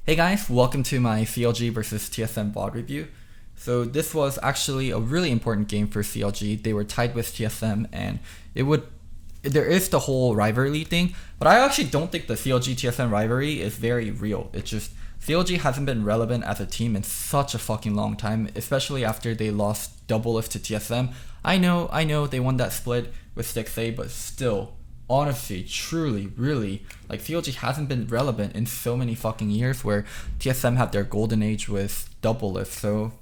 Hey guys, welcome to my CLG versus TSM VOD review. So this was actually a really important game for CLG. They were tied with TSM and there is the whole rivalry thing, but I actually don't think the CLG TSM rivalry is very real. It's just CLG hasn't been relevant as a team in such a fucking long time, especially after they lost double-lift to TSM. I know they won that split with 6A, but still, honestly, truly, really, like CLG hasn't been relevant in so many fucking years where TSM had their golden age with double lift. So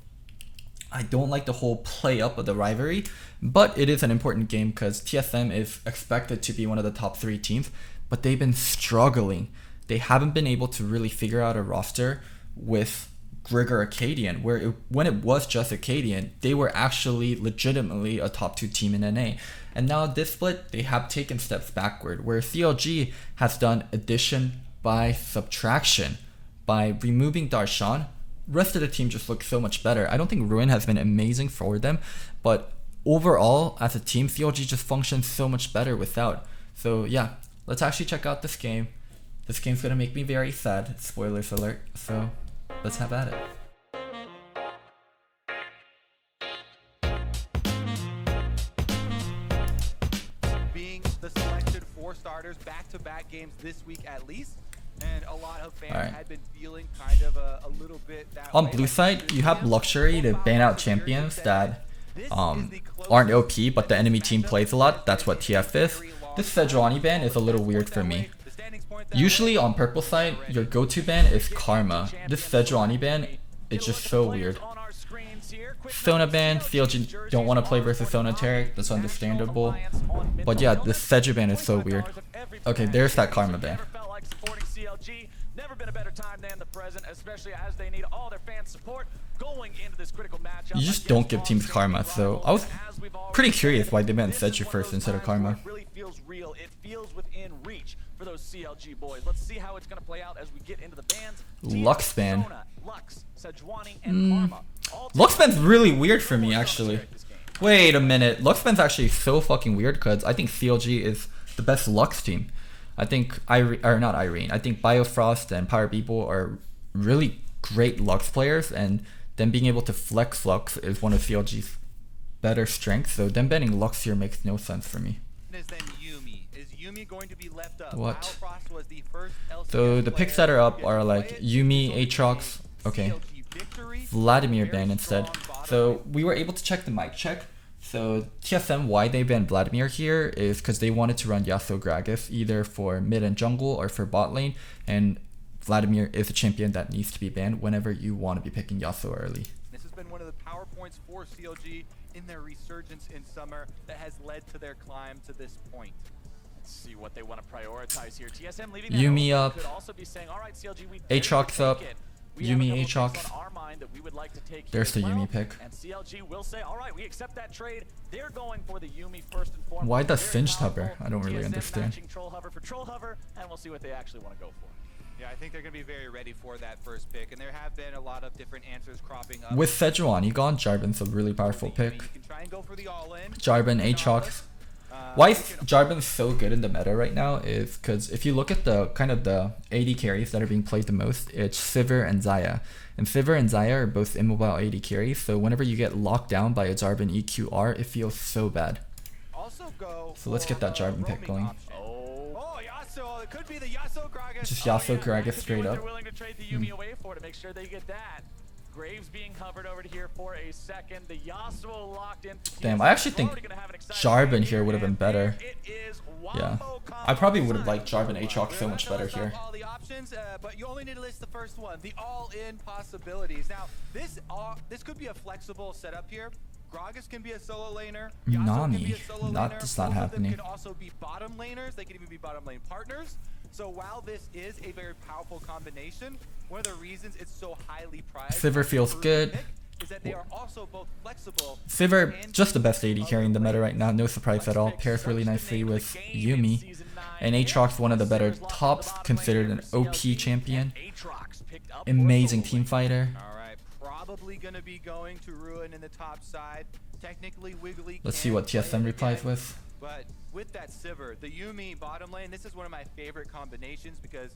I don't like the whole play up of the rivalry, but it is an important game because TSM is expected to be one of the top 3 teams, but they've been struggling. They haven't been able to really figure out a roster with Grigor Acadian, when it was just Acadian, they were actually legitimately a top 2 team in NA. And now this split, they have taken steps backward, where CLG has done addition by subtraction. By removing Darshan, rest of the team just looks so much better. I don't think Ruin has been amazing for them, but overall, as a team, CLG just functions so much better without. So yeah, let's actually check out this game. This game's gonna make me very sad, spoilers alert, so let's have at it. Being the selected 4 starters back-to-back games this week at least, and a lot of fans had been feeling kind of a little bit that on way. blue side, you have luxury to ban out champions that aren't OP, but the enemy team plays a lot. That's what TF is. This Sejuani ban is a little weird for me. Usually on purple side, your go-to ban is Karma. This Sejuani ban is just so weird. Sona ban, CLG don't want to play versus Sona Tarek, that's understandable. But yeah, this Seju ban is so weird. Okay, there's that Karma ban. Never been a better time than the present, especially as they need all their fans' support going into this critical matchup. You just don't give teams Karma, so I was pretty curious why they banned Seju first instead of Karma. It really feels real. It feels within reach for those CLG boys. Let's see how it's going to play out as we get into the bans. Lux ban. Lux, Sejuani, and Karma. Lux ban's really weird for me, actually. Wait a minute. Lux ban's actually so fucking weird because I think CLG is the best Lux team. I think I think Biofrost and Power People are really great Lux players, and them being able to flex Lux is one of CLG's better strengths. So them banning Lux here makes no sense for me. Is Yumi going to be left up? What? Was the first So the picks that are up are like Yumi, Aatrox, okay, Vladimir ban instead. So we were able to check the mic check. So TSM, why they banned Vladimir here is because they wanted to run Yasuo Gragas either for mid and jungle or for bot lane, and Vladimir is a champion that needs to be banned whenever you want to be picking Yasuo early. This has been one of the power points for CLG in their resurgence in summer that has led to their climb to this point. Let's see what they want to prioritize here. TSM leaving Yumi up, could also be saying, all right, CLG, we Aatrox up, Yumi Aatrox. There's the Yumi pick. And CLG will say, all right, we accept that trade. They're going for the Yumi first and foremost. Why the Singed Hover? I don't really TSM understand. matching Troll Hover for Troll Hover, and we'll see what they actually want to go for. Yeah, I think they're going to be very ready for that first pick, and there have been a lot of different answers cropping up. With Sejuani gone, Jarvan's a really powerful pick. You can try and go for the all-in. Jarvan, Aatrox. Why Jarvan's so good in the meta right now is because if you look at the kind of the AD carries that are being played the most, it's Sivir and Xayah. And Sivir and Xayah are both immobile AD carries, so whenever you get locked down by a Jarvan EQR, it feels so bad. So let's get that Jarvan pick going. Yasuo, it could be the Yasuo Gragas. Just Yasuo Gragas straight up. They're willing to trade the Yumi away for to make sure they get that. Graves being covered over to here for a second. The Yasuo locked in. Damn, I actually think Jarvan here would have been better. Yeah, I probably would have liked Jarvan Aatrox so much better here. All the options, but you only need to list the first one, the all-in possibilities. Now, this could be a flexible setup here. Gragas can be a solo laner. Nani, that's not happening. Can also be bottom laners. They can even be bottom lane partners. So while this is a very powerful combination, one of the reasons it's so highly prized Sivir feels good. is that they are also both flexible. Sivir, just the best AD carry in the meta right now, no surprise at all. Pairs really nicely with Yumi. And Aatrox, one of the better tops, considered an OP champion. Amazing team fighter. Probably going to be going to Ruin in the top side. Technically, Wiggly. Let's see what TSM replies with. But with that Sivir, the Yumi bottom lane, this is one of my favorite combinations because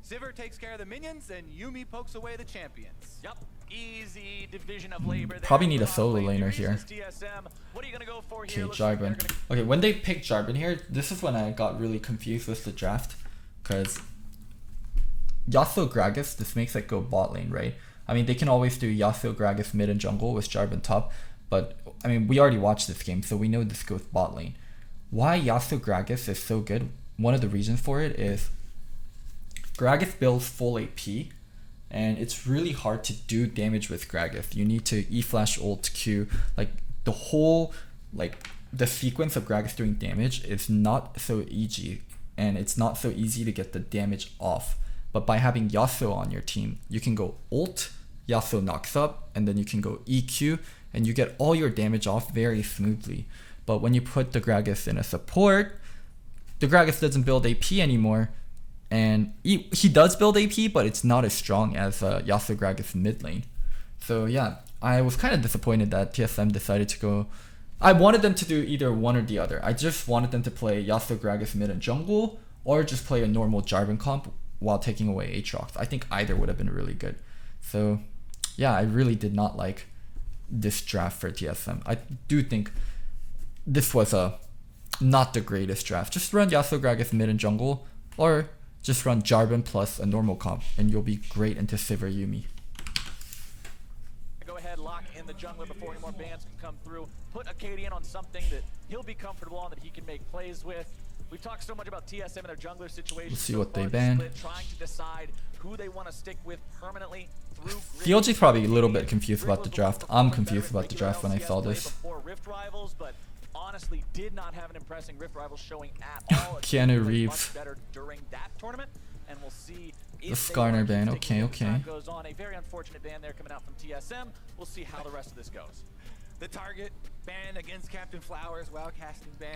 Sivir takes care of the minions, and Yuumi pokes away the champions. Yep. Easy division of labor there. Probably need a solo laner here. TSM. What are you gonna go for Okay, here? Looks like they're Jarvan. gonna- Okay, when they picked Jarvan here, this is when I got really confused with the draft. Because Yasuo Gragas, this makes it go bot lane, right? I mean, they can always do Yasuo Gragas mid and jungle with Jarvan top. But, I mean, we already watched this game, so we know this goes bot lane. Why Yasuo Gragas is so good, one of the reasons for it is Gragas builds full AP, and it's really hard to do damage with Gragas. You need to E-flash ult Q, like the whole, like the sequence of Gragas doing damage is not so easy, and it's not so easy to get the damage off. But by having Yasuo on your team, you can go ult, Yasuo knocks up, and then you can go EQ, and you get all your damage off very smoothly. But when you put the Gragas in a support, the Gragas doesn't build AP anymore, and he does build AP, but it's not as strong as Yasuo Gragas mid lane. So yeah, I was kind of disappointed that TSM decided to go. I wanted them to do either one or the other. I just wanted them to play Yasuo Gragas mid and jungle, or just play a normal Jarvan comp while taking away Aatrox. I think either would have been really good. So yeah, I really did not like this draft for TSM. I do think this was not the greatest draft. Just run Yasuo Gragas mid and jungle, or just run Jarvan plus a normal comp, and you'll be great into Sivir Yuumi. Go ahead, lock in the jungler before any more bans can come through. Put Acadian on something that he'll be comfortable on, that he can make plays with. We've talked so much about TSM and their jungler situation. We'll see so what they far, ban. split, trying to decide who they want to stick with permanently through CLG's probably a little bit confused about the draft. I'm confused about the draft when I saw this. Before Rift Rivals, but honestly did not have an impressive Rift Rivals showing at all. Keanu Reeves. Better during that tournament, and we'll see The if they Skarner want to ban. keep Okay, sticking with it as okay. time goes on. A very unfortunate ban there coming out from TSM. We'll see how the rest of this goes. The target ban against Captain Flowers, WoW casting ban.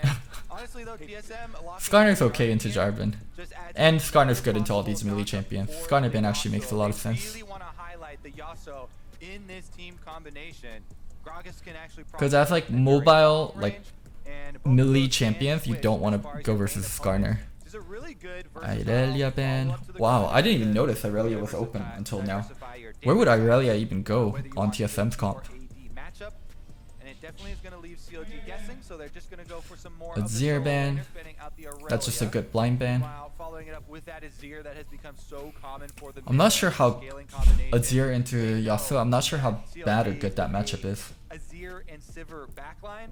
Honestly though, TSM Skarner's okay into Jarvan. And Skarner's good into all these melee champions. Skarner ban actually makes a lot of sense. Really want to highlight the Yasuo in this team combination. Gragas can actually Because as like mobile, like melee champions, you don't want to go versus Skarner. Irelia ban. Wow, I didn't even notice Irelia was open until now. Where would Irelia even go on TSM's comp? Definitely is going to leave CLG guessing, so they're just going to go for some more Azir ban. That's just a good blind ban. Following it up with that Azir that has become so common for the I'm not sure how Azir into Yasuo, I'm not sure how bad or good that matchup is. Azir and Sivir backline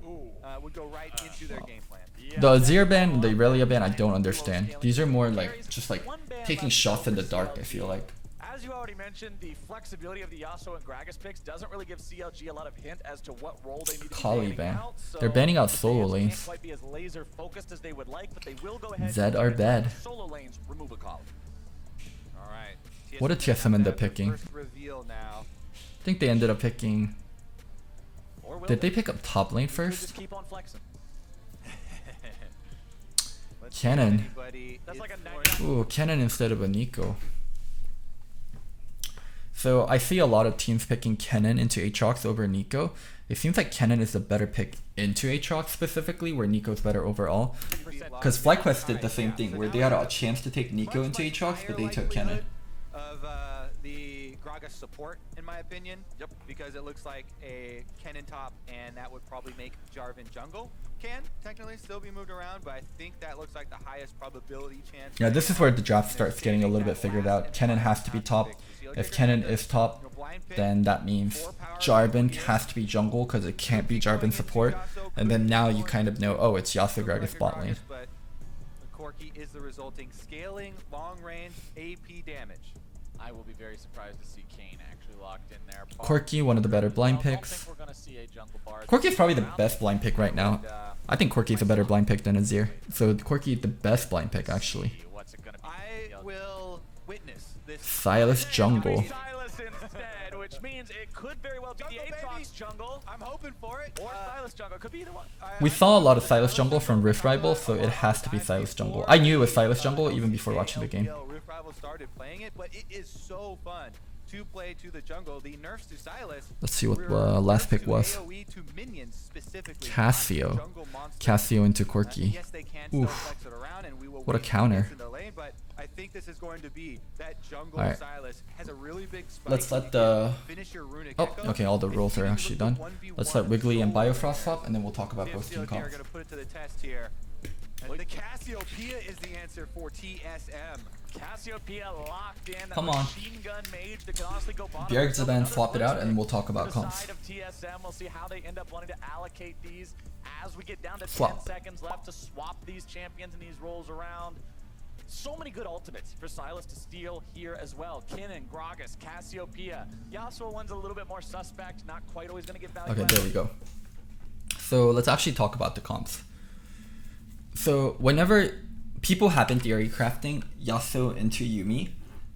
would go right into their game plan. The Azir ban and the Irelia ban I don't understand. These are more like just like taking shots in the dark, I feel like. As you already mentioned, the flexibility of the Yasuo and Gragas picks doesn't really give CLG a lot of hint as to what role they need to be Kali banning ban. out, so They're banning out the solo fans lanes. can't quite be as laser focused as they would like, but they will go ahead Zed and are bad. solo lanes remove a Kali. All right. What did TSM end up picking? First reveal now. I think they ended up picking. Or will Did they pick up top lane Could first? just keep on flexing. Let's see if Kennen. anybody That's is like a for it. Ooh, Kennen instead of a Nico. So I see a lot of teams picking Kennen into Aatrox over Nico. It seems like Kennen is the better pick into Aatrox specifically, where Nico's better overall. Because FlyQuest did the same thing, where they had a chance to take Nico into Aatrox, but they took Kennen. Of the Gragas support, in my opinion. Yep. Because it looks like a Kennen top, and that would probably make Jarvan jungle. Can technically still be moved around, but I think that looks like the highest probability chance. Yeah, this is where the draft starts getting a little bit figured out. Kennen has to be top. If Kennen is top, then that means Jarvan has to be jungle because it can't be Jarvan support. And then now you kind of know, oh, it's Yasuo Gragas bot lane. But Corki is the resulting scaling long range AP damage. I will be very surprised to see Kane actually locked in there. Corki, one of the better blind picks. Corki is probably the best blind pick right now. I think Corki is a better blind pick than Azir. So Corki the best blind pick actually. I will witness this. Silas jungle. Silas instead, which means it could very well be the Aatrox jungle. I'm hoping for it. Or Silas jungle. Could be either one. We saw a lot of Silas jungle from Rift Rivals, so it has to be Silas jungle. I knew it was Silas jungle even before watching the game. Rift Rivals started playing it, but it is so fun to play to the jungle. The nerfs to Sylas. Let's see what last pick was. AoE to minions specifically. Cassio. Jungle monster. Cassio into Corki. Yes, they can still flex it around, and we will What a wait counter. in the lane, but I think this is going to be that jungle. Alright. Sylas has a really big spike. Let's let You the... can finish your runic Oh, echo. okay, all the And roles are even actually with done. the 1v1 Let's let Wiggly and solo Biofrost swap, and then we'll talk about Team post-team CLG comp. are going to put it to the test here. And the Cassiopeia is the answer for TSM. Cassiopeia locked in. Come on. Machine gun mage that can honestly go bottom. Bjergzeban, swap it out, and we'll talk about The comps. side of TSM, we'll see how they end up wanting to allocate these as we get down to Swap. 10 seconds left to swap these champions and these roles around. So many good ultimates for Sylas to steal here as well. Kinnan, Gragas, Cassiopeia. Yasuo one's a little bit more suspect, not quite always going to get value. Okay, there we go. So let's actually talk about the comps. So whenever people have been theory crafting Yasuo into Yuumi,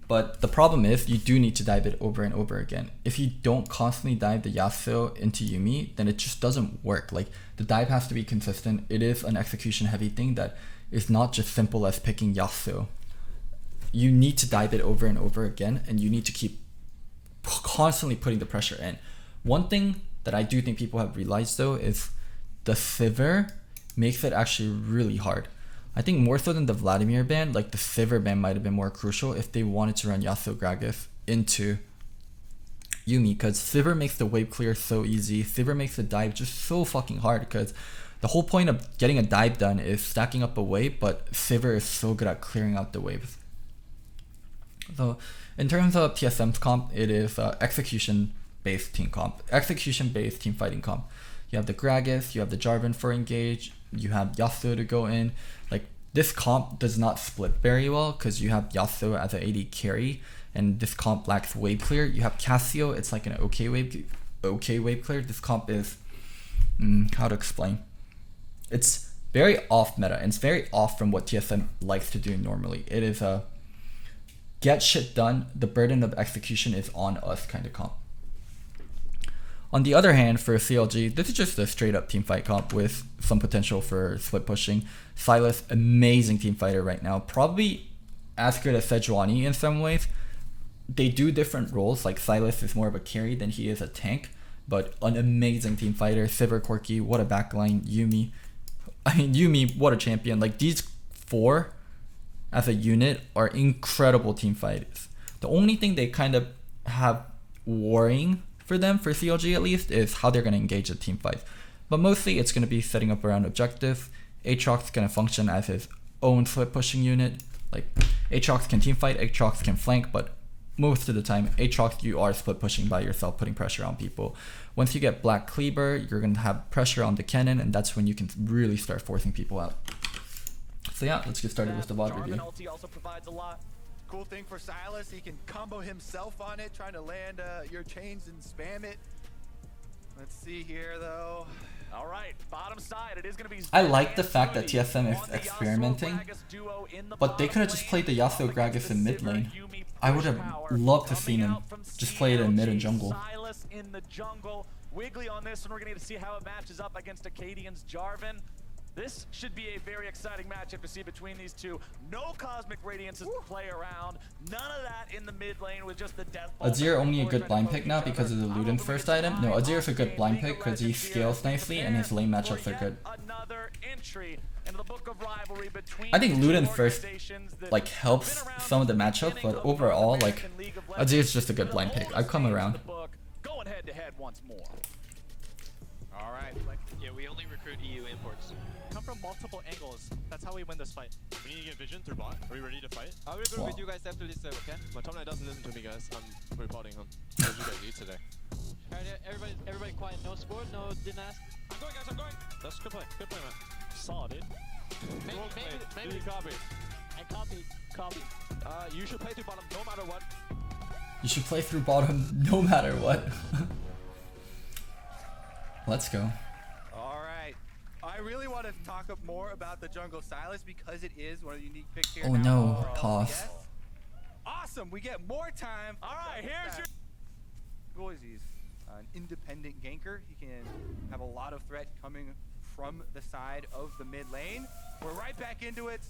but the problem is you do need to dive it over and over again. If you don't constantly dive the Yasuo into Yuumi, then it just doesn't work. Like, the dive has to be consistent. It is an execution heavy thing that is not just simple as picking Yasuo. You need to dive it over and over again, and you need to keep constantly putting the pressure in. One thing that I do think people have realized though is the Sivir makes it actually really hard. I think more so than the Vladimir ban, like the Sivir ban might have been more crucial if they wanted to run Yasuo Gragas into Yuumi, because Sivir makes the wave clear so easy. Sivir makes the dive just so fucking hard, because the whole point of getting a dive done is stacking up a wave, but Sivir is so good at clearing out the waves. So in terms of TSM's comp, it is execution-based team comp, execution-based team fighting comp. You have the Gragas, you have the Jarvan for engage, you have Yasuo to go in. Like, this comp does not split very well because you have Yasuo as an AD carry, and this comp lacks wave clear. You have Cassio, it's like an okay wave clear. This comp is, how to explain? It's very off meta, and it's very off from what TSM likes to do normally. It is a get shit done, the burden of execution is on us kind of comp. On the other hand, for CLG, this is just a straight up team fight comp with some potential for split pushing. Sylas, amazing team fighter right now. Probably as good as Sejuani in some ways. They do different roles, like Sylas is more of a carry than he is a tank, but an amazing team fighter. Sivir, Corki, what a backline. Yuumi. I mean, Yuumi, what a champion. Like, these four as a unit are incredible team fighters. The only thing they kind of have worrying for them, for CLG at least, is how they're going to engage the team fight. But mostly it's going to be setting up around objectives. Aatrox going to function as his own split pushing unit. Like, Aatrox can team fight, Aatrox can flank, but most of the time, Aatrox, you are split pushing by yourself, putting pressure on people. Once you get Black Cleaver, you're going to have pressure on the cannon, and that's when you can really start forcing people out. So yeah, let's get started with the VOD review. Ulti also provides a lot. Cool thing for Sylas, he can combo himself on it, trying to land your chains and spam it. Let's see here though. All right, bottom side, it is going to be. I like the fact that TSM is experimenting, but they could have just played the Yasuo Gragas in mid lane. I would have loved to seen him just play it in mid and jungle. Sylas in the jungle. Wiggly on this one, we're going to see how it matches up against Acadian's Jarvan. This should be a very exciting matchup to see between these two. No Cosmic Radiances to play around. None of that in the mid lane with just the death ball. Azir only a good blind pick now because of the Luden's first item. No, Azir's a good blind pick because he scales nicely and his lane matchups are good. Another entry into the book of rivalry between I think Luden's first like helps some of the matchup, but overall, like, Azir's just a good blind pick. I've come around. Going head to head once more. All right. Yeah, we only recruit EU imports. Come from multiple angles. That's how we win this fight. We need to get vision through bot. Are we ready to fight? I'll be with you guys after this serve, okay? My top 9 doesn't listen to me, guys. I'm reporting him. What did you guys eat today? Alright, everybody quiet. No sport, no didn't ask. I'm going, guys, I'm going. That's good play, man. Solid, dude. Maybe. You copy. I copy. You should play through bottom no matter what. You should play through bottom no matter what. Let's go. All right. I really want to talk up more about the jungle Sylas because it is one of the unique picks here. Oh now. no, pause. Yes. Awesome. We get more time. All right, here's your. He's an independent ganker. He can have a lot of threat coming from the side of the mid lane. We're right back into it.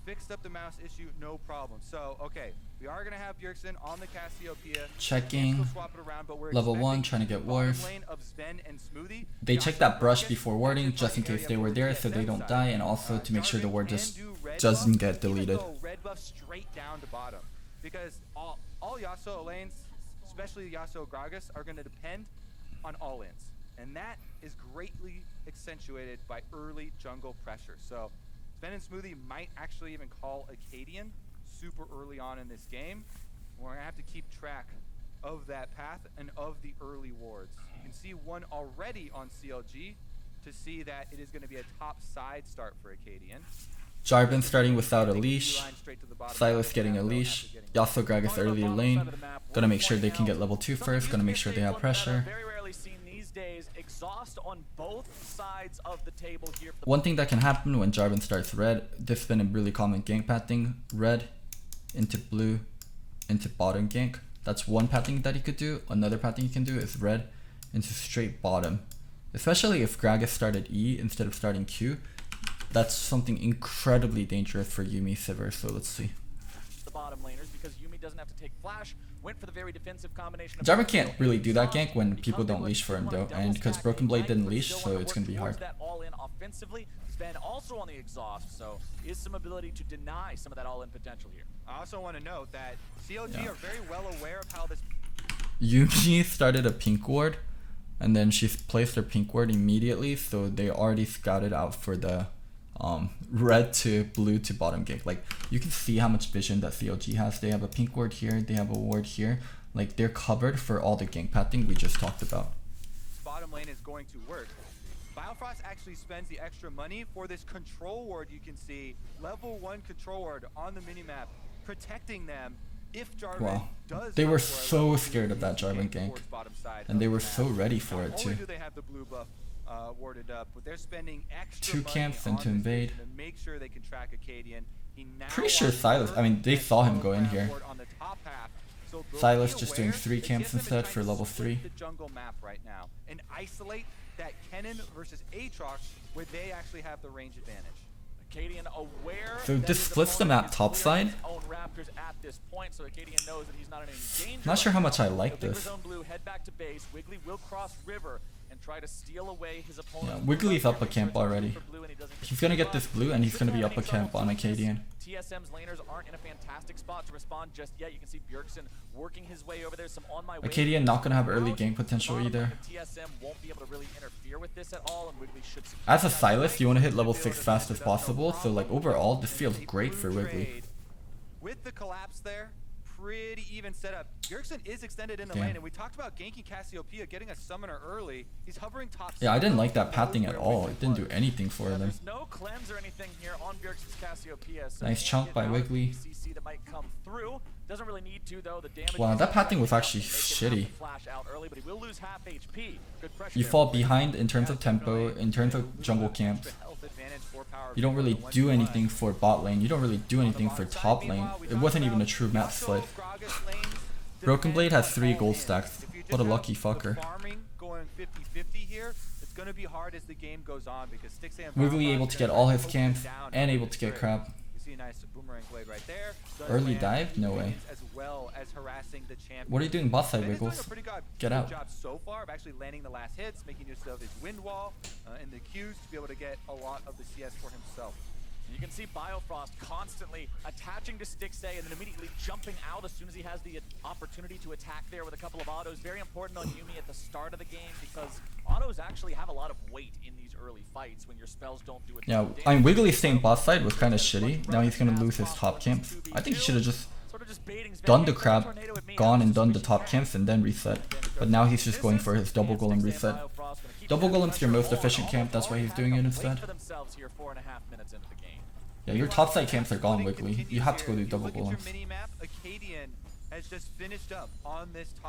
Fixed up the mouse issue, no problem. So, okay. We are gonna have Bjergsen on the Cassiopeia. Checking. We'll swap it around, but we're Level 1, expecting trying to get bottom wards. lane of Sven and Smoothie. They check that brush Rocket, before warding and just in case they were there so they don't die, and also to make sure the ward just doesn't get deleted. Go red buff straight down to bottom, because all Yasuo lanes, especially Yasuo Gragas, are going to depend on all-ins, and that is greatly accentuated by early jungle pressure. So Sven and Smoothie might actually even call Acadian super early on in this game. We're going to have to keep track of that path and of the early wards. You can see one already on CLG to see that it is going to be a top side start for Acadian. Jarvan starting without a leash, Silas getting a leash, Yasuo Gragas early lane, gonna make sure they can get level 2 first, gonna make sure they have pressure. Very rarely seen these days. Exhaust on both sides of the table here. One thing that can happen when Jarvan starts red, this has been a really common gank path thing, red into blue into bottom gank. That's one path thing that he could do. Another path thing he can do is red into straight bottom. Especially if Gragas started E instead of starting Q. That's something incredibly dangerous for Yuumi Sivir, so let's see. The bottom laners, because Yuumi doesn't have to take flash, went for the very defensive combination. Jarvan can't really do that gank when people don't leash for him though, and because Broken Blade didn't leash, so it's gonna be hard. That all in offensively. Sven also on the exhaust, so is some ability to deny some of that all in potential here. I also want to note that CLG are very well aware of how this. Yuumi started a pink ward, and then she placed her pink ward immediately, so they already scouted out for the red to blue to bottom gank. Like, you can see how much vision that CLG has. They have a pink ward here, they have a ward here. Like, they're covered for all the gank pathing we just talked about. Bottom lane is going to work. Biofrost actually spends the extra money for this control ward. You can see level 1 control ward on the minimap, protecting them if Jarvan does. They were so scared of that Jarvan gank, and they were so ready for it too. Not only do they have the blue buff warded up, but they're spending extra 2 camps and to money invade. to make sure they can track Acadian. He now Pretty sure wants Silas, I mean, they saw him go in here. on the top half. So Silas be just doing aware 3 that camps TSM is instead trying for to level split 3. the jungle map right now and isolate that Kennen versus Aatrox where they actually have the range advantage. Acadian aware So that this his splits the opponent map is top clearing side. his own Raptors at this point, so Acadian knows that he's not in any danger. Not sure how much I He'll like pick his this. own blue, head back to base. Wiggly will cross river and try to steal away his opponent. Yeah, Wiggly's up a camp already. He's gonna get this blue, and he's gonna be up a camp on Acadian. TSM's laners aren't in a fantastic spot to respond just yet. You can see Bjergsen working his way over there. Some on my way. Acadian not gonna have early gank potential either. TSM won't be able to really interfere with this at all, and Wiggly should. As a Silas, you want to hit level 6 fast as possible, so like overall, this feels great for Wiggly. With the collapse there, pretty even setup. Bjergsen is extended in the Damn. lane, and we talked about ganking Cassiopeia, getting a summoner early. He's hovering top. Yeah, I didn't like that pathing at all. It didn't do anything for them. There's no cleanse or anything here on Bjergsen's Cassiopeia. So Nice chunk by Wiggly. CC that might come through. Doesn't really need to though. The damage. Wow, that pathing was actually Make it have shitty. to flash out early, but he will lose half HP. Good pressure You there. fall behind in terms of tempo, in terms of jungle camps. You don't really do anything for bot lane. You don't really do anything for top lane. It wasn't even a true map split. Broken Blade has 3 gold stacks. What a lucky fucker. Going 50-50 here. It's going to be hard as the game goes on because Stixay and Wiggly Biofrost able to are get gonna all his open camps down and on able the to get trip. crab. You see a nice boomerang blade right there. Does Early land dive? No way. as well as harassing the champion. What are you doing bot side, Ben is doing Wiggles? a pretty Get good out. job so far of actually landing the last hits, making use of his wind wall and the Qs to be able to get a lot of the CS for himself. You can see Biofrost constantly attaching to Stixay and then immediately jumping out as soon as he has the opportunity to attack there with a couple of autos. Very important on Yuumi at the start of the game because autos actually have a lot of weight in these early fights when your spells don't do it. Yeah, I mean, Wiggly staying bot side was kind of shitty. Now he's gonna lose his top camps. I think he should have just done the crab, gone and done the top camps and then reset. But now he's just going for his double golem reset. Double golem's your most efficient camp, that's why he's doing it instead. Yeah, your top side camps are gone, Wiggly. You have to go do double golems.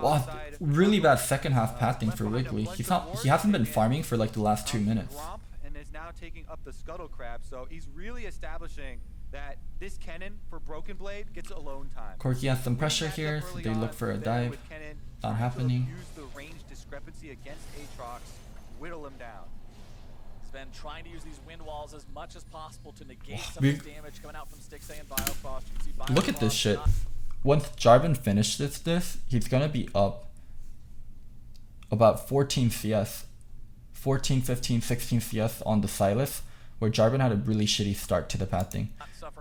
Wow, really bad second half pathing for Wiggly. He hasn't been farming for like the last 2 minutes. And is now taking up the scuttle crab, so he's really establishing that this Kennen for Broken Blade gets alone time. Corki has some pressure here, so they look for a dive. Not happening. Use the range discrepancy against Aatrox, whittle him down. Sven trying to use these wind walls as much as possible to negate some We- of the damage coming out from Stixay and Biofrost. You can see Look at this Biofrost shit. once Jarvan finishes this, he's gonna be up about 14 CS, 14, 15, 16 CS on the Silas, where Jarvan had a really shitty start to the pathing.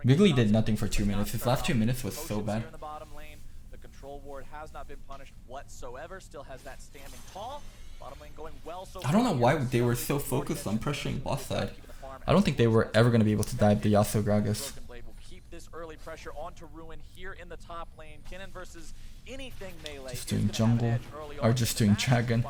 Wiggly did nothing for 2 minutes. His last 2 minutes was so bad. In the bottom lane, the control ward has not been punished whatsoever. Still has that standing tall. Bottom lane going well so I don't know why they were so focused on pressuring boss side. I don't think they were ever going to be able to dive the Yasuo Gragas. This early pressure onto Ruin here in the top lane. Kinnan versus anything melee. Just doing jungle, or just doing dragon.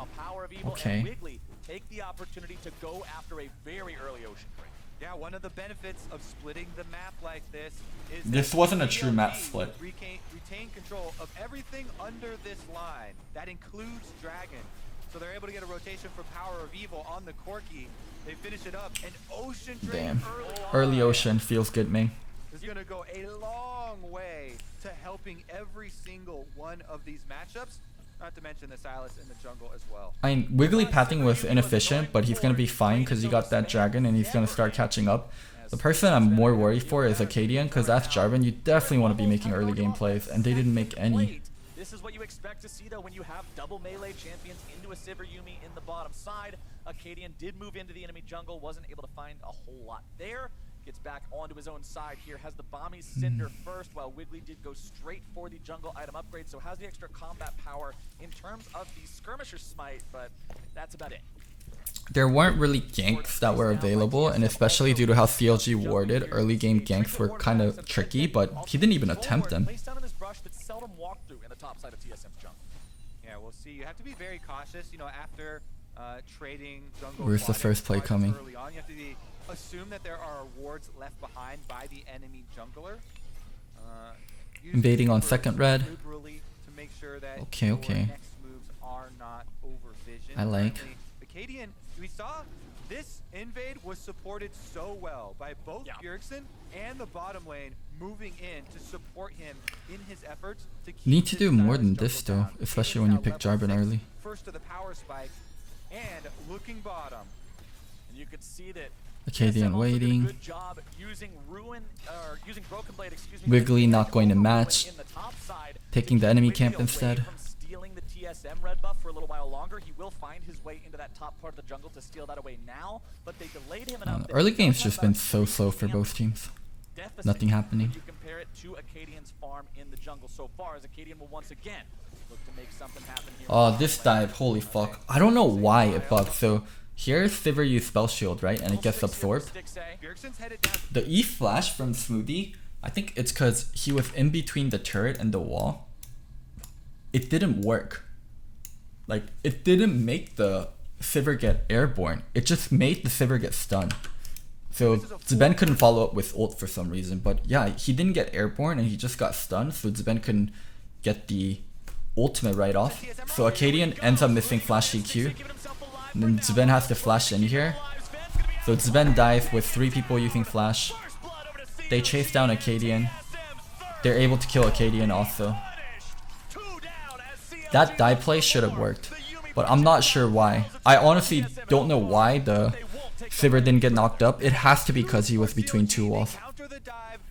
Okay. Wiggly take the opportunity to go after a very early ocean break. Yeah, one of the benefits of splitting the map like this is this wasn't a true map split. Retain control of everything under this line. That includes dragon. So they're able to get a rotation for Power of Evil on the Corki. They finish it up, and Ocean Drain Early Ocean feels good, man. Is going to go a long way to helping every single one of these matchups, not to mention the Silas in the jungle as well. I mean, Wiggly pathing was inefficient, but he's going to be fine because he got that dragon and he's going to start catching up. The person I'm more worried for is Acadian, because that's Jarvan. You definitely want to be making early game plays, and they didn't make any. This is what you expect to see though when you have double melee champions into a Sivir Yuumi in the bottom side. Acadian did move into the enemy jungle, wasn't able to find a whole lot there. Gets back onto his own side here, has the Bomby's Cinder first, while Wiggly did go straight for the jungle item upgrade, so has the extra combat power in terms of the Skirmisher Smite, but that's about it. There weren't really ganks that were available, and especially due to how CLG warded, early game ganks were kind of tricky, but he didn't even attempt them. Yeah, we'll see. You have to be very cautious, you know, after trading jungle. Where's the first play coming? Early on, you have to assume that there are wards left behind by the enemy jungler. Invading on second red. To make sure that okay. next moves are not over-visioned. I like. Acadian, we saw this invade was supported so well by both Bjergsen and the bottom lane moving in to support him in his efforts to keep need to do more than this though, especially when you pick Jarvan early. First to the power spike and looking bottom. And you could see that Acadian waiting. Wiggly not going to match. Taking the enemy camp instead. Stealing the TSM red buff for a little while longer. He will find his way into that top part of the jungle to steal that away now, but they delayed him enough. Early game's just been so slow for both teams. Nothing happening. You compare it to Acadian's farm in the jungle so far, as Acadian will once again look to make something happen here. Oh, this dive, holy fuck. I don't know why it bugged. So here Sivir used Spell Shield, right? And it gets absorbed. The E flash from Smoothie, I think it's because he was in between the turret and the wall. It didn't work. Like, it didn't make the Sivir get airborne. It just made the Sivir get stunned. So Zben couldn't follow up with ult for some reason. But yeah, he didn't get airborne and he just got stunned. So Zben couldn't get the ultimate right off. So Acadian ends up missing flash EQ. And then Zben has to flash in here. So Zben dies with 3 people using flash. They chase down Acadian. They're able to kill Acadian also. That dive play should have worked, but I'm not sure why. I honestly don't know why the Sivir didn't get knocked up. It has to be because he was between 2 walls.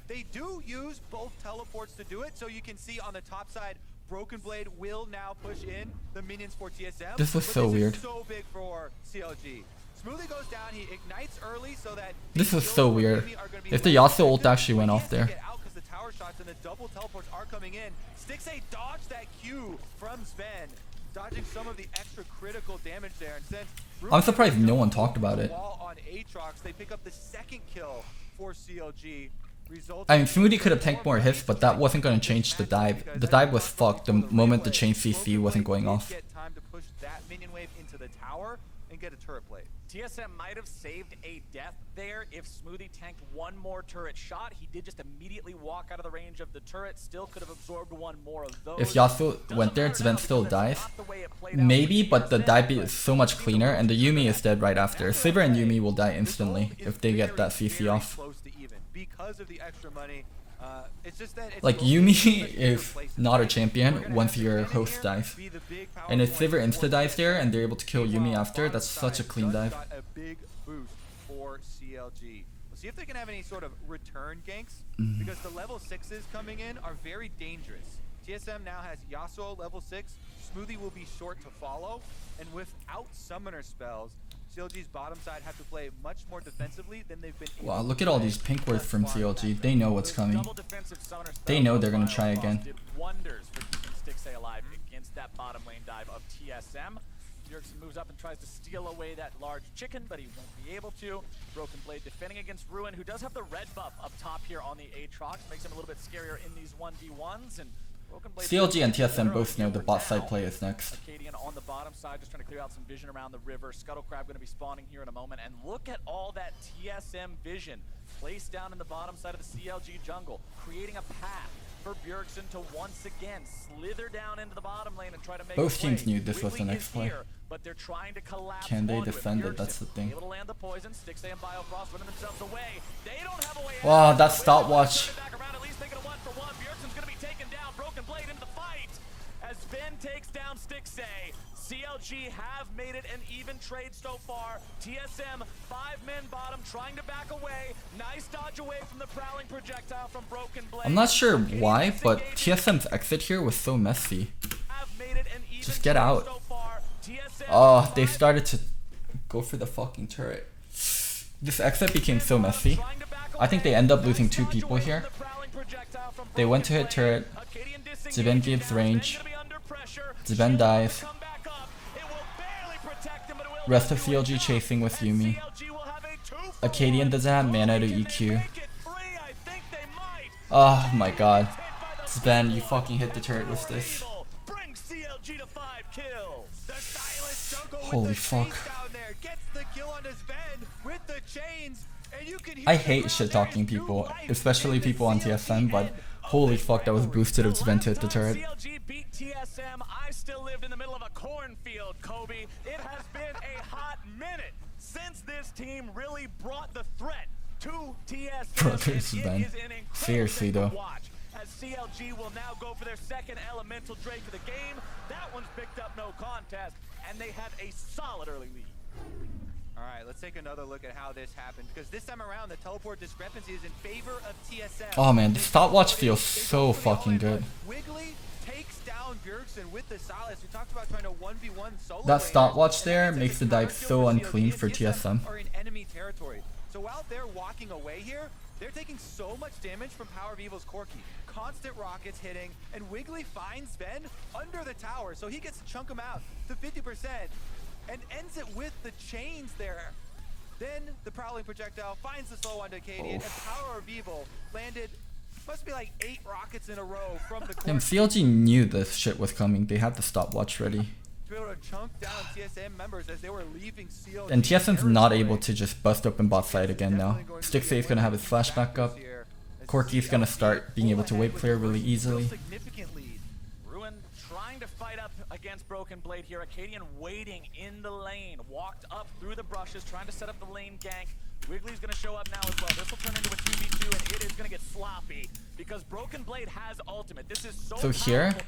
They do use both teleports to do it, so you can see on the top side, Broken Blade will now push in the minions for TSM. This was so weird. So big for CLG. Smoothly goes down, he ignites early so that this was so weird. If the Yasuo ult actually went off there. The tower shots and the double teleports are coming in. Stixxay dodged that Q from Zben, dodging some of the extra critical damage there. And since I'm surprised no one talked about it. On Aatrox, they pick up the second kill for CLG. I mean, Smoothie could have tanked more hits, but that wasn't going to change the dive. The dive was fucked the moment the chain CC wasn't going off. Get time to push that minion wave into the tower and get a turret plate. TSM might have saved a death there if Smoothie tanked one more turret shot. He did just immediately walk out of the range of the turret. Still could have absorbed one more of those. If Yasuo went there, Zven still dies. Maybe, but the dive is so much cleaner, and the Yuumi is dead right after. Sivir and Yuumi will die instantly if they get that CC off. Because of the extra money, it's just that like Yuumi is not a champion once your host dies, and if Sivir insta dies there and they're able to kill Yuumi after, that's such a clean dive. A big boost for CLG. We'll see if they can have any sort of return ganks, because the level 6s coming in are very dangerous. TSM now has Yasuo level 6, Smoothie will be short to follow, and without summoner spells, CLG's bottom side have to play much more defensively than they've been able Wow, look to at all play these pink words thus from far in CLG. that They know what's coming. Double defensive summoner They spell know they're gonna from try Biofrost again. did wonders for keeping Stixay alive against that bottom lane dive of TSM. Bjergsen moves up and tries to steal away that large chicken, but he won't be able to. Broken Blade defending against Ruin, who does have the red buff up top here on the Aatrox, makes him a little bit scarier in these 1v1s. And Broken Blade CLG and TSM better both know the over bot now. side play is next. Acadian on the bottom side, just trying to clear out some vision around the river. Scuttle Crab going to be spawning here in a moment. And look at all that TSM vision placed down in the bottom side of the CLG jungle, creating a path for Bjergsen to once again slither down into the bottom lane and try to make Both a play. teams knew this was the Wiggly next is play. here, but they're trying to collapse. Can they onto defend it? Bjergsen That's the thing. able to land the poison. Stixay and Biofrost running themselves away. They don't have a way Wow, out. that Wiggly stopwatch. turning back around, at least making a 1-for-1. Bjergsen's going to be taken down. Broken Blade into the fight as Sven takes down Stixay. CLG have made it an even trade so far. TSM, 5 men bottom, trying to back away. Nice dodge away from the prowling projectile from Broken Blade. I'm not sure Acadian why, but disengaging. TSM's exit here was so messy. Have made it an even Just get trade out. so far. TSM, Oh, they 5 started to go for the fucking turret. This exit became so messy. I think they end up losing 2 people here. They went to hit turret. Ziben gives range. Ziben dies. Rest of CLG chasing with Yumi. Acadian doesn't have mana to EQ. Oh my god. Ziben, you fucking hit the turret with this. Holy fuck. I hate shit talking people, especially people on TSM, but holy fuck, that was boosted of Ziben to hit the turret. CLG beat TSM. I still lived in the middle of a cornfield, Kobe. It has been a hot minute since this team really brought the threat to TSM. Brothers, and it man. is an incredible Seriously, thing to though. watch, as CLG will now go for their second elemental Drake of the game. That one's picked up no contest, and they have a solid early lead. All right, let's take another look at how this happened, because this time around the teleport discrepancy is in favor of TSM. Oh man, the stopwatch feels so fucking good. Wiggly takes down Bjergsen with the Silas. We talked about trying to 1v1 solo. That laners, stopwatch and there that makes the means that dive power so kill for unclean CLG for and TSM. are in enemy territory. So while they're walking away here, they're taking so much damage from Power of Evil's Corki. Constant rockets hitting, and Wiggly finds Sven under the tower, so he gets to chunk him out to 50% and ends it with the chains there. Then the prowling projectile finds the slow onto Acadian, and Power of Evil landed, must be like 8 rockets in a row from the Damn, Corki CLG knew this shit was coming. They had the stopwatch ready. to be able to chunk down TSM members as they were leaving CLG. And TSM's not territory. able to just bust open bot side again now. Stixay's gonna have his flashback up. Corki's gonna start being able to wave clear really easily. Significant lead. Ruin trying to fight up against Broken Blade here. Acadian waiting in the lane. Walked up through the brushes, trying to set up the lane gank. Wiggly's going to show up now as well. This will turn into a 2v2, and it is going to get sloppy because Broken Blade has ultimate. This is so here, powerful.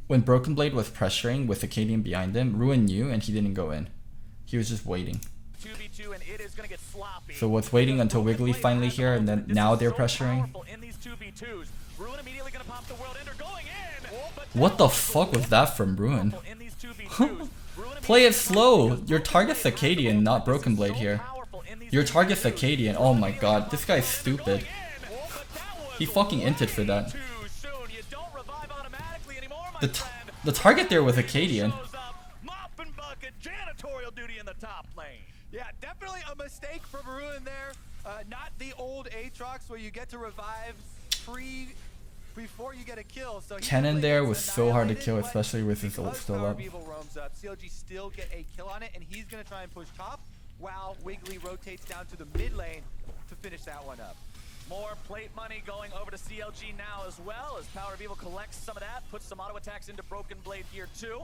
when Broken Blade was pressuring with Acadian behind him, Ruin knew and he didn't go in. He was just waiting. 2v2, and it is going to get sloppy. So was waiting until Broken Wiggly Blade finally has here, and then ultimate. This now is they're so pressuring. powerful in these 2v2s. Ruin immediately going to pop the World Ender going in. But What the now fuck was that from Ruin? in these 2v2s. Ruin Play it immediately slow. because Your Broken target's Blade has Acadian, not ultimate. This Broken is Blade so here. powerful in these Your target's 2v2s. Acadian. Oh my god, this guy's stupid. He fucking inted for that. Too soon. You don't revive automatically anymore, my The, friend. the target there was Acadian. Shows up, mop and bucket, janitorial duty in the top lane. Yeah, definitely a mistake from Ruin there. Not the old Aatrox where you get to revive before you get a kill. So Cannon there was so hard to kill, especially with his ult still Power up. of Evil roams up, CLG still get a kill on it, and he's gonna try and push top while Wiggly rotates down to the mid lane to finish that one up. More plate money going over to CLG now as well, as Power of Evil collects some of that, puts some auto attacks into Broken Blade here too.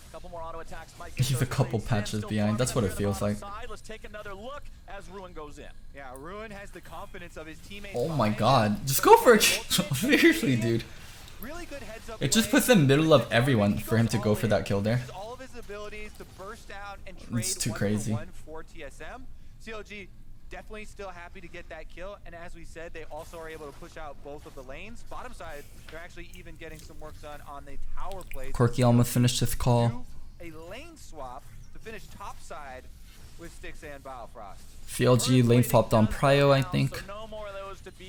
A couple more auto attacks might get He's a those couple released. patches Still behind, that's what it farming up feels here on the like. bottom side. Let's take another look as Ruin goes in. Yeah, Ruin has the confidence of his teammates. Oh my behind him. god, just go for a kill. Seriously, dude. Really good heads up It just play. puts in the middle of everyone He for him goes to go all for in. that kill there. Uses all of his abilities to burst out and trade It's too 1-for-1 crazy. for TSM. CLG definitely still happy to get that kill, and as we said, they also are able to push out both of the lanes. Bottom side, they're actually even getting some work done on the tower plays. Corki almost finished his call. A lane swap to finish top side with Styx and Biofrost. CLG lane swapped on Prio, I think.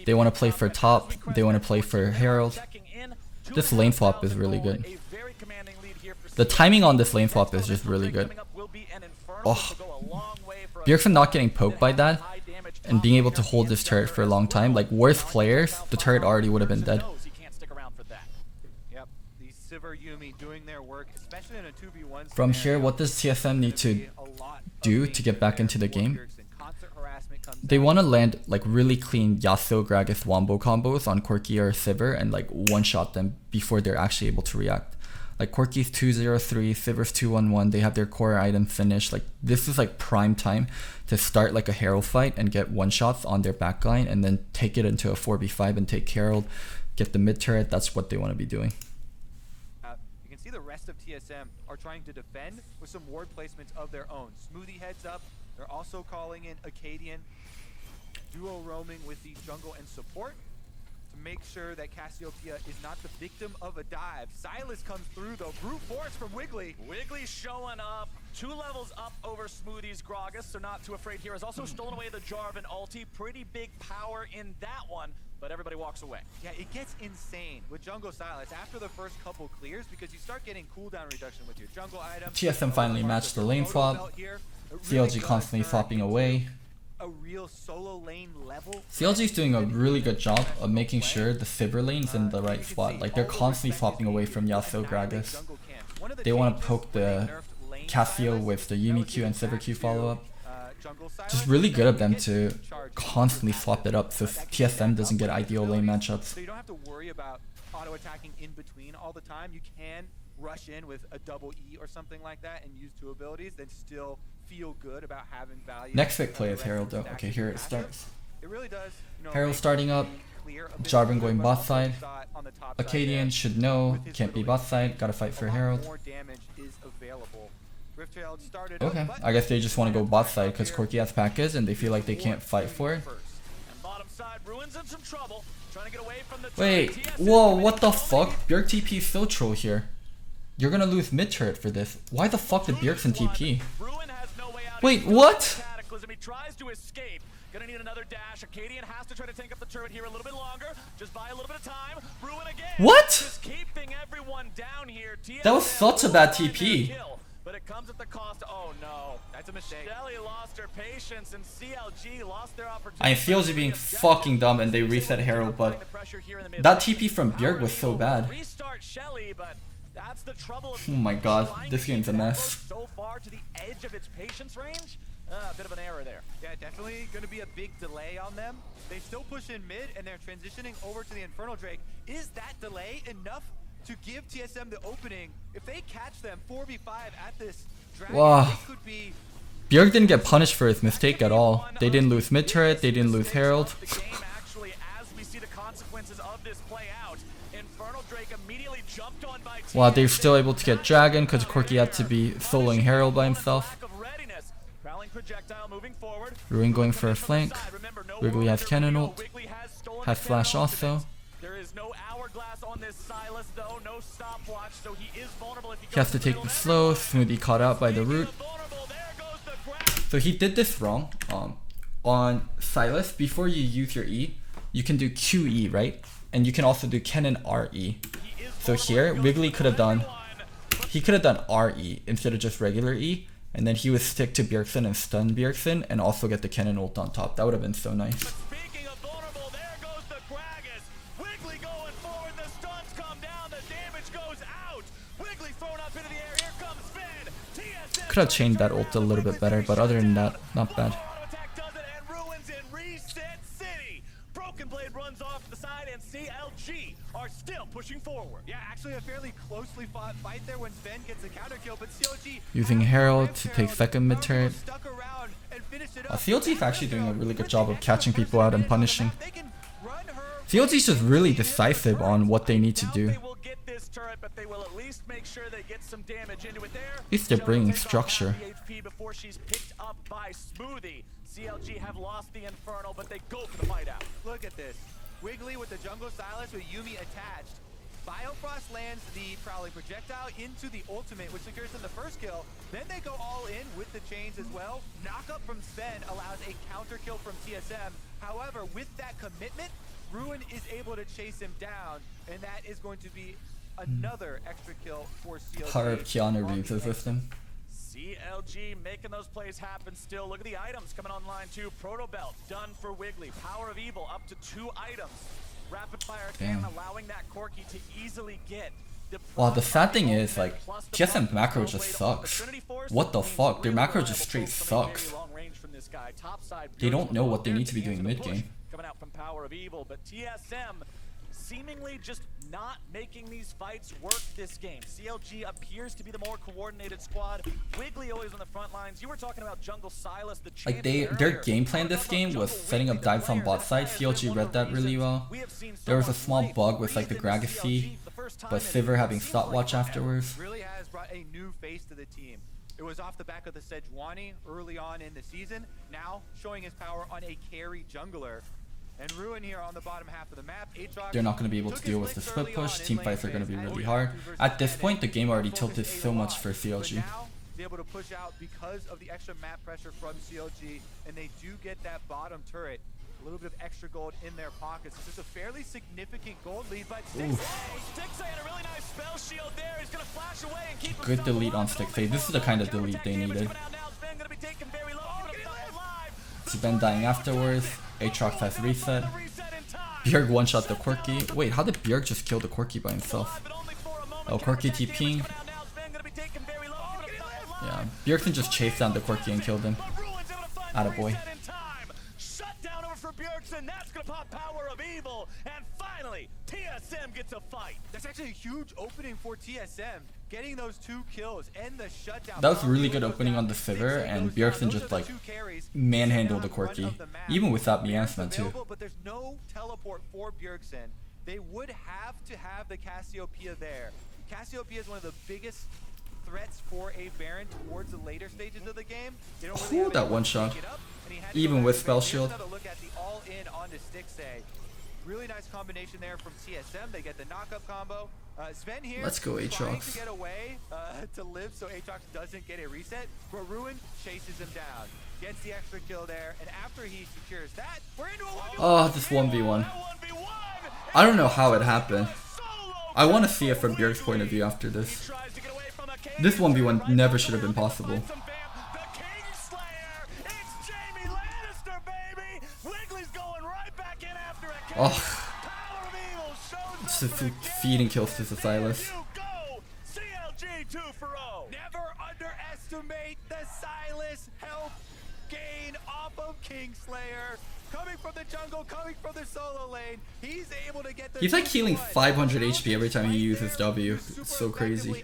They want to play for top. They want to play for Herald. This lane swap is really good. The timing on this lane swap is just really good. Oh, Bjergsen not getting poked by that and being able to hold this turret for a long time. Like, worst players, the turret already would have been dead. Yep, the Sivir Yuumi doing their work, especially in a 2v1. From here, what does TSM need to do to get back into the game? They want to land like really clean Yasuo, Gragas, Wombo combos on Corki or Sivir and like one-shot them before they're actually able to react. Like Corki's 203, Sivir's 211, they have their core item finished. Like this is like prime time to start like a Herald fight and get one-shots on their backline and then take it into a 4v5 and take Herald, get the mid turret. That's what they want to be doing. You can see the rest of TSM are trying to defend with some ward placements of their own. Smoothie heads up. They're also calling in Acadian. Duo roaming with the jungle and support to make sure that Cassiopeia is not the victim of a dive. Silas comes through though. Brute force from Wiggly. Wiggly showing up. 2 levels up over Smoothie's Gragas, so not too afraid here. Has also stolen away the Jarvan ulti. Pretty big power in that one, but everybody walks away. Yeah, it gets insane with Jungle Silas after the first couple clears because you start getting cooldown reduction with your jungle item. TSM finally matched the lane swap. CLG constantly swapping away. A real solo lane level. CLG is doing a really good job of making sure the Sivir lane's in the right spot. Like they're constantly swapping away from Yasuo, Gragas. They want to poke the Cassio with the Yuumi Q and Sivir Q follow-up. Just really good of them to constantly swap it up so TSM doesn't get ideal lane matchups. So you don't have to worry about auto attacking in between all the time. You can rush in with a double E or something like that and use 2 abilities, then still feel good about having value. Next big play is Herald though. Okay, here it starts. It really does. Herald starting up, Jarvan going bot side. Acadian should know, can't be bot side, gotta fight for Herald. Okay, I guess they just want to go bot side because Corki has Packers and they feel like they can't fight for it. Wait, whoa, what the fuck? Bjerg TP is so troll here. You're gonna lose mid turret for this. Why the fuck did Bjergsen TP? Wait, what? He tries to escape. Gonna need another dash. Acadian has to try to tank up the turret here a little bit longer. Just buy a little bit of time. Bruin again. What? Just keeping everyone down here. That was such a bad TP. But it comes at the cost. Oh no, that's a mistake. Shelly lost her patience and CLG lost their opportunity. I feel you being fucking dumb and they reset Herald, but that TP from Bjerg was so bad. Restart Shelly, but that's the trouble. Oh my god, this game's a mess. So far to the edge of its patience range. A bit of an error there. Yeah, definitely going to be a big delay on them. They still push in mid and they're transitioning over to the Infernal Drake. Is that delay enough to give TSM the opening? If they catch them 4v5 at this dragon, wow. it could be... Bjerg didn't get punished for his mistake at all. They didn't lose mid turret, they didn't lose Herald. Wow, they're still able to get Dragon because Corki had to be soloing Herald by himself. Ruin going for a flank. Wiggly has cannon ult. Has flash also. He has to take the slow. Smoothie caught out by the root. So he did this wrong. On Silas, before you use your E, you can do QE, right? And you can also do cannon RE. So here, Wiggly could have done, he could have done RE instead of just regular E, and then he would stick to Bjergsen and stun Bjergsen and also get the cannon ult on top. That would have been so nice. Speaking of vulnerable, there goes the Gragas. Wiggly going forward, the stuns come down, the damage goes out. Wiggly thrown up into the air, here comes Finn. TSM could have chained that ult a little bit better, but other than that, not bad. Blade runs off the side and CLG are still pushing forward. Yeah, actually a fairly closely fought fight there when Sven gets a counter kill, but CLG using Herald to take second mid turret. CLG is actually doing a really good job of catching people out and punishing. CLG is just really decisive on what they need to do. this turret, but they will at least make sure they get some damage into it there. At least they're bringing structure. HP before she's picked up by Smoothie. CLG have lost the Infernal, but they go for the fight out. Look at this. Wiggly with the jungle Silas with Yumi attached. Biofrost lands the Prowling projectile into the ultimate, which secures them the first kill. Then they go all in with the chains as well. Knockup from Sven allows a counter kill from TSM. However, with that commitment, Ruin is able to chase him down, and that is going to be another extra kill for CLG. Power of Keanu Reeves is with them. CLG making those plays happen still. Look at the items coming online too. Proto Belt done for Wiggly. Power of Evil up to 2 items. Rapid fire cannon allowing that Corki to easily get. Wow, the sad thing is, like, TSM macro just sucks. What the fuck? Their macro just straight sucks. They don't know what they need to be doing mid game. Coming out from Power of Evil, but TSM seemingly just not making these fights work this game. CLG appears to be the more coordinated squad. Wiggly always on the front lines. You were talking about Jungle Silas, the Like their game plan this game was setting up dives on bot side. CLG read that really well. There was a small bug with like the Gragasy, but Sivir having stopwatch afterwards. Really has brought a new face to the team. It was off the back of the Sejuani early on in the season. Now showing his power on a carry jungler. And Ruin here on the bottom half of the map. They're not going to be able to deal with the split push. Team fights are going to be really hard. At this point, the game already tilted so much for CLG. Now, be able to push out because of the extra map pressure from CLG, and they do get that bottom turret. A little bit of extra gold in their pockets. This is a fairly significant gold lead, but Stixay had a really nice spell shield there. He's going to flash away and keep good delete on Stixay. This is the kind of delete they needed. Sven dying afterwards. Aatrox has reset. Bjerg one-shot the Corki. Wait, how did Bjerg just kill the Corki by himself? Oh, Corki TPing. Yeah, Bjerg can just chase down the Corki and kill them. Attaboy. That's gonna pop Power of Evil, and finally TSM gets a fight. That's actually a huge opening for TSM, getting those 2 kills and the shutdown. That was a really good opening on the Sivir, and Bjergsen just like manhandled the Corki, even without Miasma too. But there's no teleport for Bjergsen. They would have to have the Cassiopeia there. Cassiopeia is one of the biggest threats for a Baron towards the later stages of the game. They don't really have that one shot. Even with spell shield. Look at the all-in onto Stixay. Really nice combination there from TSM. They get the knockup combo. Sven here. Let's go trying to Aatrox. get away to live so Aatrox doesn't get a reset. But Ruin chases him down. Gets the extra kill there. And after he secures that, we're into a 1v1. Oh, this 1v1. I don't know how it happened. I want to see it from Bjerg's point of view after this. This 1v1 never should have been possible. Oh, just feeding kills to Silas. Never underestimate the Silas health gain off of Kingslayer. Coming from the jungle, coming from the solo lane, he's able to get the. He's like healing 500 HP every time he uses W. It's so crazy.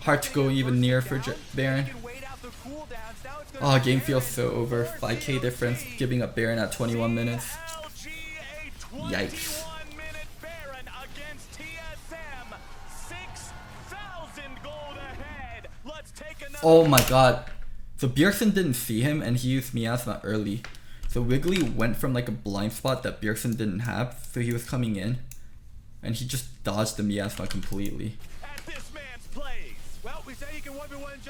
Hard to go even near for Baron. Oh, game feels so over. 5k difference, giving up Baron at 21 minutes. Yikes. Oh my god. So Bjergsen didn't see him and he used Miasma early. So Wiggly went from like a blind spot that Bjergsen didn't have, so he was coming in. And he just dodged the Miasma completely. Well, we said he can 1v1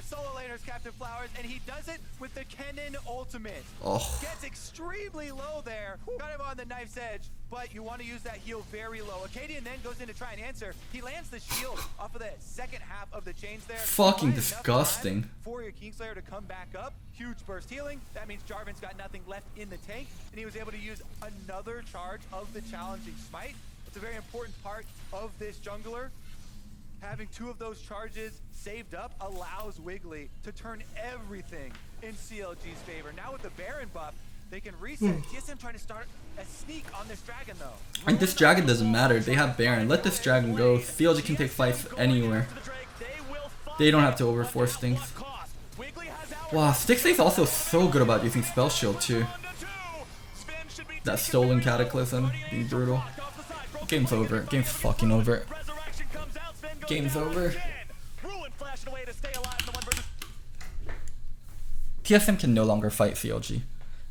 solo laners, Captain Flowers, and he does it with the Kennen ultimate. Oh. Gets extremely low there, kind of on the knife's edge, but you want to use that heal very low. Acadian then goes in to try and answer. He lands the shield off of the second half of the chains there. Fucking disgusting. For your Kingslayer to come back up. Huge burst healing. That means Jarvan's got nothing left in the tank, and he was able to use another charge of the challenging smite. It's a very important part of this jungler. Having 2 of those charges saved up allows Wiggly to turn everything in CLG's favor. Now with the Baron buff, they can reset. TSM trying to start a sneak on this dragon though. And this dragon doesn't matter. They have Baron. Let this dragon go. CLG can take fights anywhere. They don't have to overforce things. Wow, Stixay's also so good about using Spell Shield too. That stolen Cataclysm being brutal. Game's over. Game's fucking over. Resurrection comes out, Sven goes Game's down over. again. Ruin flashing away to stay alive in the 1 versus TSM can no longer fight CLG.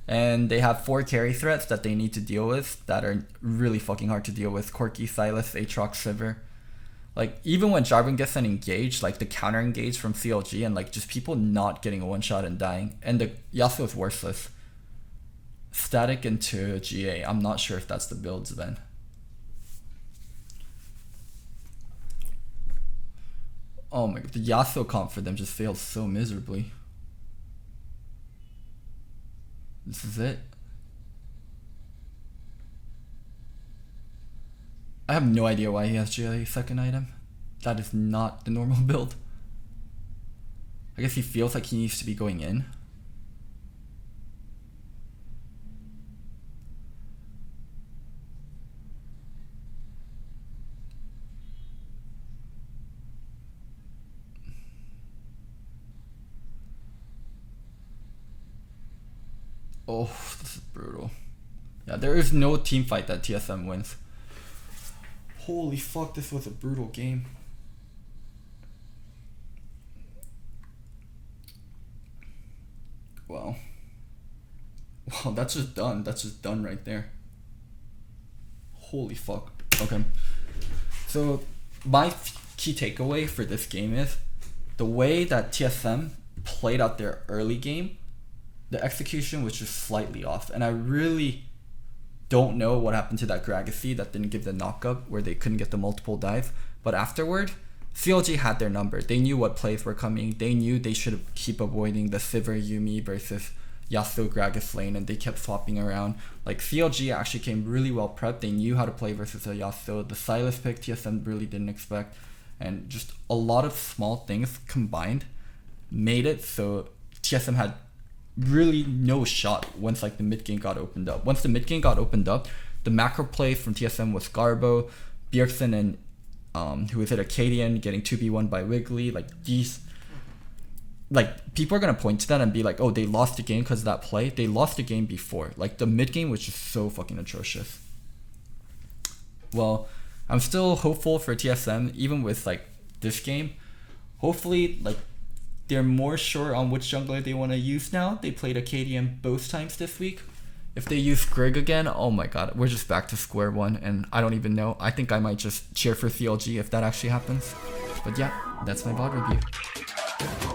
And they have 4 carry threats that they need to deal with that are really fucking hard to deal with. Corki, Silas, Aatrox, Sivir. Like, even when Jarvan gets an engage, like the counter engage from CLG and like just people not getting a one shot and dying. And the Yasuo is worthless. Static into GA. I'm not sure if that's the builds then. Oh my god, the Yasuo comp for them just failed so miserably. This is it. I have no idea why he has GA second item. That is not the normal build. I guess he feels like he needs to be going in. Oh, this is brutal. Yeah, there is no team fight that TSM wins. Holy fuck, this was a brutal game. Wow. Wow, that's just done. That's just done right there. Holy fuck. Okay. So, my key takeaway for this game is the way that TSM played out their early game, the execution was just slightly off. And I really don't know what happened to that Gragasy that didn't give the knockup where they couldn't get the multiple dives. But afterward, CLG had their number. They knew what plays were coming. They knew they should keep avoiding the Sivir Yuumi versus Yasuo Gragas lane, and they kept swapping around. Like, CLG actually came really well prepped. They knew how to play versus a Yasuo. The Silas pick TSM really didn't expect. And just a lot of small things combined made it so TSM had really no shot once like the mid game got opened up. Once the mid game got opened up, the macro plays from TSM was Garbo, Bjergsen, and who is it, Acadian getting 2v1 by Wiggly. Like, these, like, people are gonna point to that and be like, oh, they lost the game because of that play. They lost the game before. Like, the mid game was just so fucking atrocious. Well, I'm still hopeful for TSM even with like this game. Hopefully, like, they're more sure on which jungler they want to use now. They played Acadian both times this week. If they use Grig again, oh my god, we're just back to square one, and I don't even know. I think I might just cheer for CLG if that actually happens. But yeah, that's my VOD review.